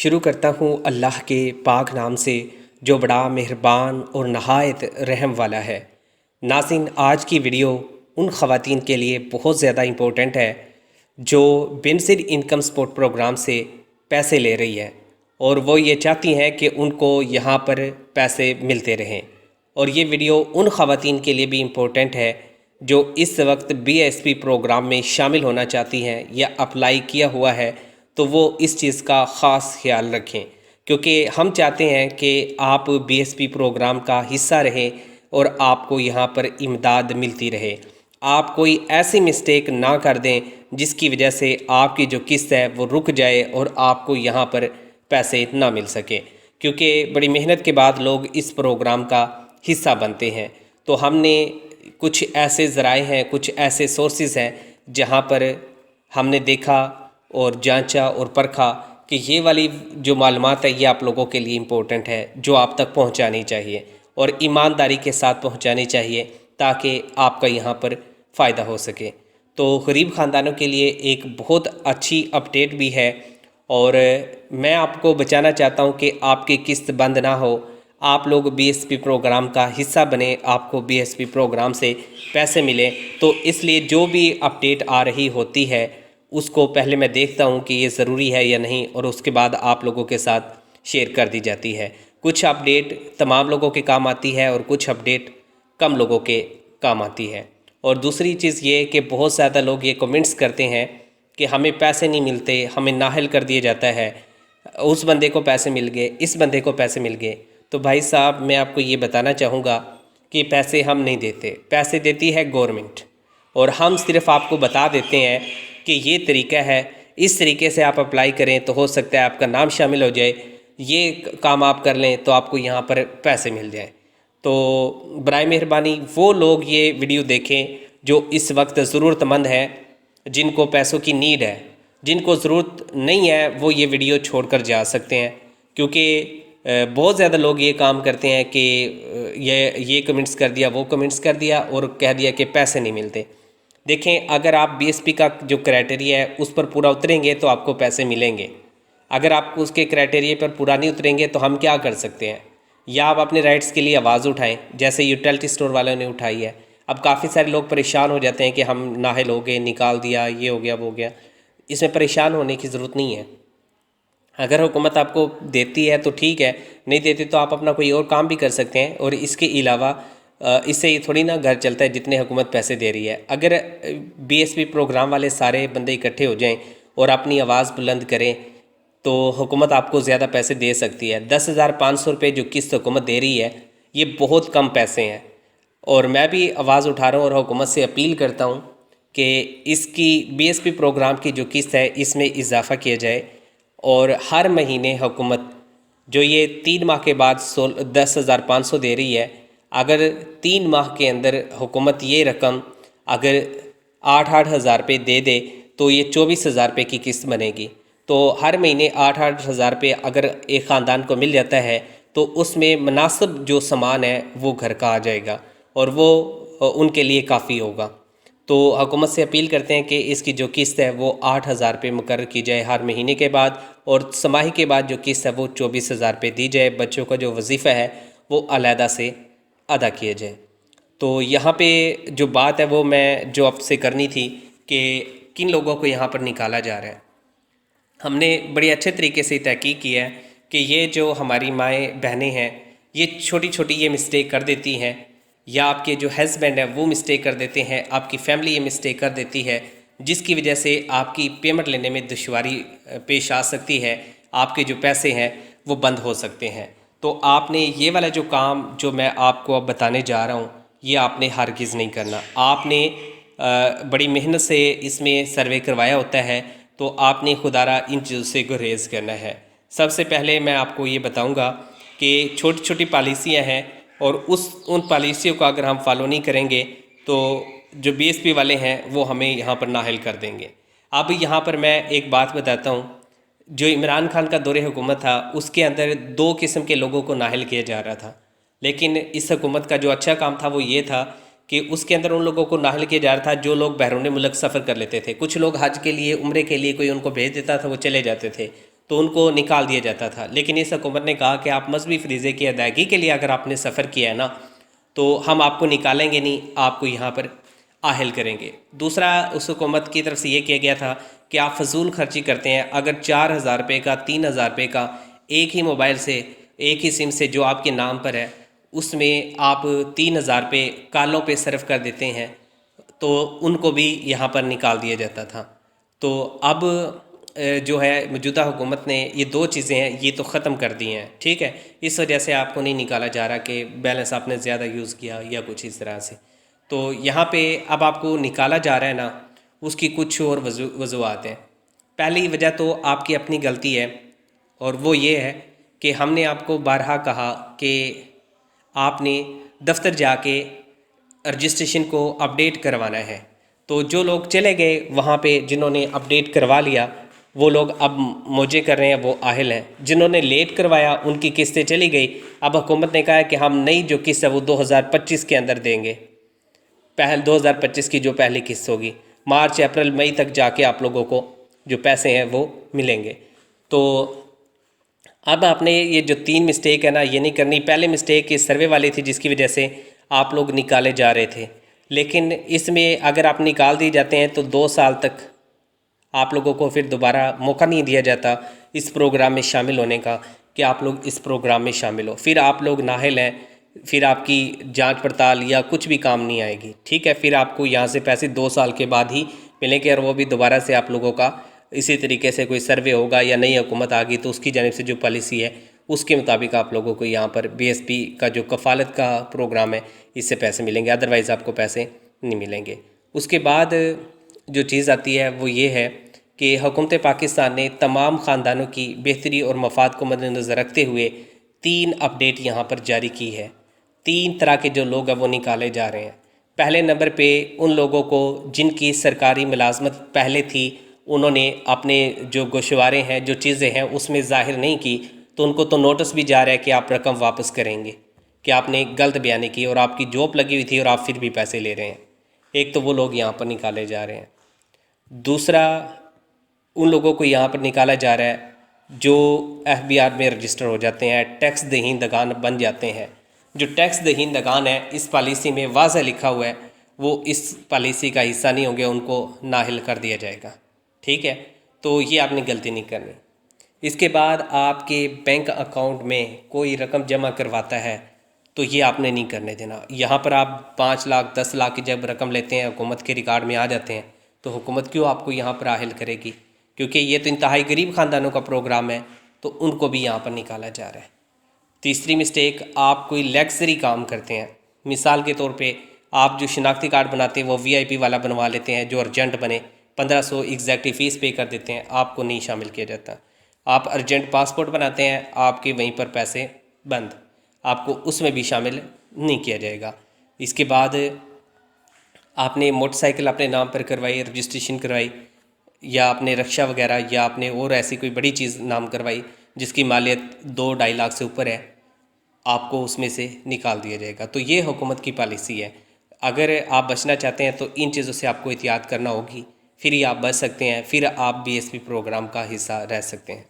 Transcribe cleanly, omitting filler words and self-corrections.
شروع کرتا ہوں اللہ کے پاک نام سے جو بڑا مہربان اور نہایت رحم والا ہے۔ ناظرین، آج کی ویڈیو ان خواتین کے لیے بہت زیادہ امپورٹنٹ ہے جو بینظیر انکم سپورٹ پروگرام سے پیسے لے رہی ہے، اور وہ یہ چاہتی ہیں کہ ان کو یہاں پر پیسے ملتے رہیں۔ اور یہ ویڈیو ان خواتین کے لیے بھی امپورٹنٹ ہے جو اس وقت BSP پروگرام میں شامل ہونا چاہتی ہیں یا اپلائی کیا ہوا ہے، تو وہ اس چیز کا خاص خیال رکھیں، کیونکہ ہم چاہتے ہیں کہ آپ BSP پروگرام کا حصہ رہیں اور آپ کو یہاں پر امداد ملتی رہے۔ آپ کوئی ایسی مسٹیک نہ کر دیں جس کی وجہ سے آپ کی جو قسط ہے وہ رک جائے اور آپ کو یہاں پر پیسے نہ مل سکیں، کیونکہ بڑی محنت کے بعد لوگ اس پروگرام کا حصہ بنتے ہیں۔ تو ہم نے کچھ ایسے ذرائع ہیں، کچھ ایسے سورسز ہیں جہاں پر ہم نے دیکھا اور جانچا اور پرکھا کہ یہ والی جو معلومات ہے یہ آپ لوگوں کے لیے امپورٹنٹ ہے، جو آپ تک پہنچانی چاہیے اور ایمانداری کے ساتھ پہنچانی چاہیے تاکہ آپ کا یہاں پر فائدہ ہو سکے۔ تو غریب خاندانوں کے لیے ایک بہت اچھی اپڈیٹ بھی ہے، اور میں آپ کو بچانا چاہتا ہوں کہ آپ کی قسط بند نہ ہو، آپ لوگ BSP پروگرام کا حصہ بنیں، آپ کو BSP پروگرام سے پیسے ملیں۔ تو اس لیے جو بھی اپڈیٹ آ رہی ہوتی ہے اس کو پہلے میں دیکھتا ہوں کہ یہ ضروری ہے یا نہیں، اور اس کے بعد آپ لوگوں کے ساتھ شیئر کر دی جاتی ہے۔ کچھ اپڈیٹ تمام لوگوں کے کام آتی ہے اور کچھ اپڈیٹ کم لوگوں کے کام آتی ہے۔ اور دوسری چیز یہ کہ بہت زیادہ لوگ یہ کمنٹس کرتے ہیں کہ ہمیں پیسے نہیں ملتے، ہمیں نااہل کر دیا جاتا ہے، اس بندے کو پیسے مل گئے، اس بندے کو پیسے مل گئے۔ تو بھائی صاحب، میں آپ کو یہ بتانا چاہوں گا کہ پیسے ہم نہیں دیتے، پیسے دیتی ہے گورنمنٹ، اور ہم صرف آپ کو بتا دیتے ہیں کہ یہ طریقہ ہے، اس طریقے سے آپ اپلائی کریں تو ہو سکتا ہے آپ کا نام شامل ہو جائے، یہ کام آپ کر لیں تو آپ کو یہاں پر پیسے مل جائیں۔ تو برائے مہربانی وہ لوگ یہ ویڈیو دیکھیں جو اس وقت ضرورت مند ہیں، جن کو پیسوں کی نیڈ ہے۔ جن کو ضرورت نہیں ہے وہ یہ ویڈیو چھوڑ کر جا سکتے ہیں، کیونکہ بہت زیادہ لوگ یہ کام کرتے ہیں کہ یہ کمنٹس کر دیا، وہ کمنٹس کر دیا اور کہہ دیا کہ پیسے نہیں ملتے۔ دیکھیں، اگر آپ BSP کا جو کرائٹیریا ہے اس پر پورا اتریں گے تو آپ کو پیسے ملیں گے۔ اگر آپ اس کے کرائٹیریا پر پورا نہیں اتریں گے تو ہم کیا کر سکتے ہیں؟ یا آپ اپنے رائٹس کے لیے آواز اٹھائیں، جیسے یوٹیلٹی سٹور والوں نے اٹھائی ہے۔ اب کافی سارے لوگ پریشان ہو جاتے ہیں کہ ہم نااہل ہو گئے، نکال دیا، یہ ہو گیا، وہ ہو گیا۔ اس میں پریشان ہونے کی ضرورت نہیں ہے۔ اگر حکومت آپ کو دیتی ہے تو ٹھیک ہے، نہیں دیتی تو آپ اپنا کوئی اور کام بھی کر سکتے ہیں، اور اس کے علاوہ اس سے یہ تھوڑی نہ گھر چلتا ہے جتنے حکومت پیسے دے رہی ہے۔ اگر BSP پروگرام والے سارے بندے اکٹھے ہو جائیں اور اپنی آواز بلند کریں تو حکومت آپ کو زیادہ پیسے دے سکتی ہے۔ 10,500 روپے جو قسط حکومت دے رہی ہے یہ بہت کم پیسے ہیں، اور میں بھی آواز اٹھا رہا ہوں اور حکومت سے اپیل کرتا ہوں کہ اس کی BSP پروگرام کی جو قسط ہے اس میں اضافہ کیا جائے، اور ہر مہینے حکومت جو یہ 3 ماہ کے بعد 10,500 دے رہی ہے، اگر 3 ماہ کے اندر حکومت یہ رقم اگر 8,8 ہزار روپے دے دے تو یہ 24,000 روپے کی قسط بنے گی۔ تو ہر مہینے 8,8 ہزار روپے اگر ایک خاندان کو مل جاتا ہے تو اس میں مناسب جو سامان ہے وہ گھر کا آ جائے گا، اور وہ ان کے لیے کافی ہوگا۔ تو حکومت سے اپیل کرتے ہیں کہ اس کی جو قسط ہے وہ 8,000 روپے مقرر کی جائے ہر مہینے کے بعد، اور سماہی کے بعد جو قسط ہے وہ 24,000 روپے دی جائے۔ بچوں کا جو وظیفہ ہے وہ علیحدہ سے ادا کیا جائے۔ تو یہاں پہ جو بات ہے وہ میں جو آپ سے کرنی تھی کہ کن لوگوں کو یہاں پر نکالا جا رہا ہے۔ ہم نے بڑی اچھے طریقے سے تحقیق کی ہے کہ یہ جو ہماری مائیں بہنیں ہیں یہ چھوٹی چھوٹی یہ مسٹیک کر دیتی ہیں، یا آپ کے جو ہسبینڈ ہیں وہ مسٹیک کر دیتے ہیں، آپ کی فیملی یہ مسٹیک کر دیتی ہے، جس کی وجہ سے آپ کی پیمنٹ لینے میں دشواری پیش آ سکتی ہے، آپ کے جو پیسے ہیں وہ بند ہو سکتے ہیں۔ تو آپ نے یہ والا جو کام جو میں آپ کو اب بتانے جا رہا ہوں یہ آپ نے ہرگز نہیں کرنا۔ آپ نے بڑی محنت سے اس میں سروے کروایا ہوتا ہے، تو آپ نے خدارہ ان چیزوں سے گریز کرنا ہے۔ سب سے پہلے میں آپ کو یہ بتاؤں گا کہ چھوٹی چھوٹی پالیسیاں ہیں، اور ان پالیسیوں کو اگر ہم فالو نہیں کریں گے تو جو BSP والے ہیں وہ ہمیں یہاں پر نااہل کر دیں گے۔ اب یہاں پر میں ایک بات بتاتا ہوں، جو عمران خان کا دور حکومت تھا اس کے اندر 2 قسم کے لوگوں کو نااہل کیا جا رہا تھا، لیکن اس حکومت کا جو اچھا کام تھا وہ یہ تھا کہ اس کے اندر ان لوگوں کو نااہل کیا جا رہا تھا جو لوگ بیرون ملک سفر کر لیتے تھے۔ کچھ لوگ حج کے لیے، عمرے کے لیے کوئی ان کو بھیج دیتا تھا، وہ چلے جاتے تھے، تو ان کو نکال دیا جاتا تھا، لیکن اس حکومت نے کہا کہ آپ مذہبی فریضے کی ادائیگی کے لیے اگر آپ نے سفر کیا ہے نا تو ہم آپ کو نکالیں گے نہیں، آپ کو یہاں پر اہل کریں گے۔ دوسرا اس حکومت کی طرف سے یہ کیا گیا تھا کہ آپ فضول خرچی کرتے ہیں، اگر 4,000 روپے کا 3,000 روپے کا ایک ہی موبائل سے ایک ہی سم سے جو آپ کے نام پر ہے اس میں آپ 3,000 روپے کالوں پہ صرف کر دیتے ہیں تو ان کو بھی یہاں پر نکال دیا جاتا تھا۔ تو اب جو ہے موجودہ حکومت نے یہ دو چیزیں ہیں یہ تو ختم کر دی ہیں، ٹھیک ہے، اس وجہ سے آپ کو نہیں نکالا جا رہا کہ بیلنس آپ نے زیادہ یوز کیا یا کچھ اس طرح سے۔ تو یہاں پہ اب آپ کو نکالا جا رہا ہے نا، اس کی کچھ اور وجوہات ہیں۔ پہلی وجہ تو آپ کی اپنی غلطی ہے، اور وہ یہ ہے کہ ہم نے آپ کو بارہا کہا کہ آپ نے دفتر جا کے رجسٹریشن کو اپڈیٹ کروانا ہے۔ تو جو لوگ چلے گئے وہاں پہ جنہوں نے اپڈیٹ کروا لیا وہ لوگ اب موجے کر رہے ہیں، وہ اہل ہیں۔ جنہوں نے لیٹ کروایا ان کی قسطیں چلی گئی، اب حکومت نے کہا ہے کہ ہم نئی جو قسط ہے وہ 2025 کے اندر دیں گے، 2025 کی جو پہلی قسط ہوگی، مارچ اپریل مئی تک جا کے آپ لوگوں کو جو پیسے ہیں وہ ملیں گے۔ تو اب آپ نے یہ جو 3 مسٹیک ہے نا یہ نہیں کرنی۔ پہلے مسٹیک یہ سروے والی تھی جس کی وجہ سے آپ لوگ نکالے جا رہے تھے، لیکن اس میں اگر آپ نکال دی جاتے ہیں تو 2 سال تک آپ لوگوں کو پھر دوبارہ موقع نہیں دیا جاتا اس پروگرام میں شامل ہونے کا کہ آپ لوگ اس پروگرام میں شامل ہو، پھر آپ لوگ نااہل ہیں، پھر آپ کی جانچ پڑتال یا کچھ بھی کام نہیں آئے گی، ٹھیک ہے، پھر آپ کو یہاں سے پیسے 2 سال کے بعد ہی ملیں گے، اور وہ بھی دوبارہ سے آپ لوگوں کا اسی طریقے سے کوئی سروے ہوگا یا نئی حکومت آ گئی تو اس کی جانب سے جو پالیسی ہے اس کے مطابق آپ لوگوں کو یہاں پر بی ایس پی کا جو کفالت کا پروگرام ہے اس سے پیسے ملیں گے، ادروائز آپ کو پیسے نہیں ملیں گے۔ اس کے بعد جو چیز آتی ہے وہ یہ ہے کہ حکومت پاکستان نے تمام خاندانوں کی بہتری اور مفاد کو مد نظر رکھتے ہوئے 3 اپڈیٹ یہاں پر جاری کی ہے۔ 3 طرح کے جو لوگ ہیں وہ نکالے جا رہے ہیں۔ پہلے نمبر پہ ان لوگوں کو جن کی سرکاری ملازمت پہلے تھی، انہوں نے اپنے جو گوشوارے ہیں جو چیزیں ہیں اس میں ظاہر نہیں کی، تو ان کو تو نوٹس بھی جا رہا ہے کہ آپ رقم واپس کریں گے، کہ آپ نے غلط بیانی کی اور آپ کی جاب لگی ہوئی تھی اور آپ پھر بھی پیسے لے رہے ہیں۔ ایک تو وہ لوگ یہاں پر نکالے جا رہے ہیں۔ دوسرا ان لوگوں کو یہاں پر نکالا جا رہا ہے جو ایف بی آر میں رجسٹر ہو جاتے ہیں، ٹیکس دہندگان بن جاتے ہیں۔ جو ٹیکس دہندگان ہیں اس پالیسی میں واضح لکھا ہوا ہے وہ اس پالیسی کا حصہ نہیں ہوں گے، ان کو نااہل کر دیا جائے گا، ٹھیک ہے، تو یہ آپ نے غلطی نہیں کرنی۔ اس کے بعد آپ کے بینک اکاؤنٹ میں کوئی رقم جمع کرواتا ہے تو یہ آپ نے نہیں کرنے دینا۔ یہاں پر آپ 5 لاکھ 10 لاکھ کی جب رقم لیتے ہیں حکومت کے ریکارڈ میں آ جاتے ہیں تو حکومت کیوں آپ کو یہاں پر اہل کرے گی؟ کیونکہ یہ تو انتہائی غریب خاندانوں کا پروگرام ہے تو ان کو بھی یہاں پر نکالا جا رہا ہے۔ تیسری مسٹیک، آپ کوئی لیگزری کام کرتے ہیں، مثال کے طور پہ آپ جو شناختی کارڈ بناتے ہیں وہ وی آئی پی والا بنوا لیتے ہیں جو ارجنٹ بنے، 1500 ایگزیکٹلی فیس پے کر دیتے ہیں، آپ کو نہیں شامل کیا جاتا۔ آپ ارجنٹ پاسپورٹ بناتے ہیں، آپ کے وہیں پر پیسے بند، آپ کو اس میں بھی شامل نہیں کیا جائے گا۔ اس کے بعد آپ نے موٹر سائیکل اپنے نام پر کروائی، رجسٹریشن کروائی، یا آپ نے رکشہ وغیرہ یا آپ نے اور ایسی کوئی بڑی چیز نام کروائی جس کی مالیت 2-2.5 لاکھ سے اوپر ہے، آپ کو اس میں سے نکال دیا جائے گا۔ تو یہ حکومت کی پالیسی ہے۔ اگر آپ بچنا چاہتے ہیں تو ان چیزوں سے آپ کو احتیاط کرنا ہوگی، پھر ہی آپ بچ سکتے ہیں، پھر آپ بی ایس پی پروگرام کا حصہ رہ سکتے ہیں۔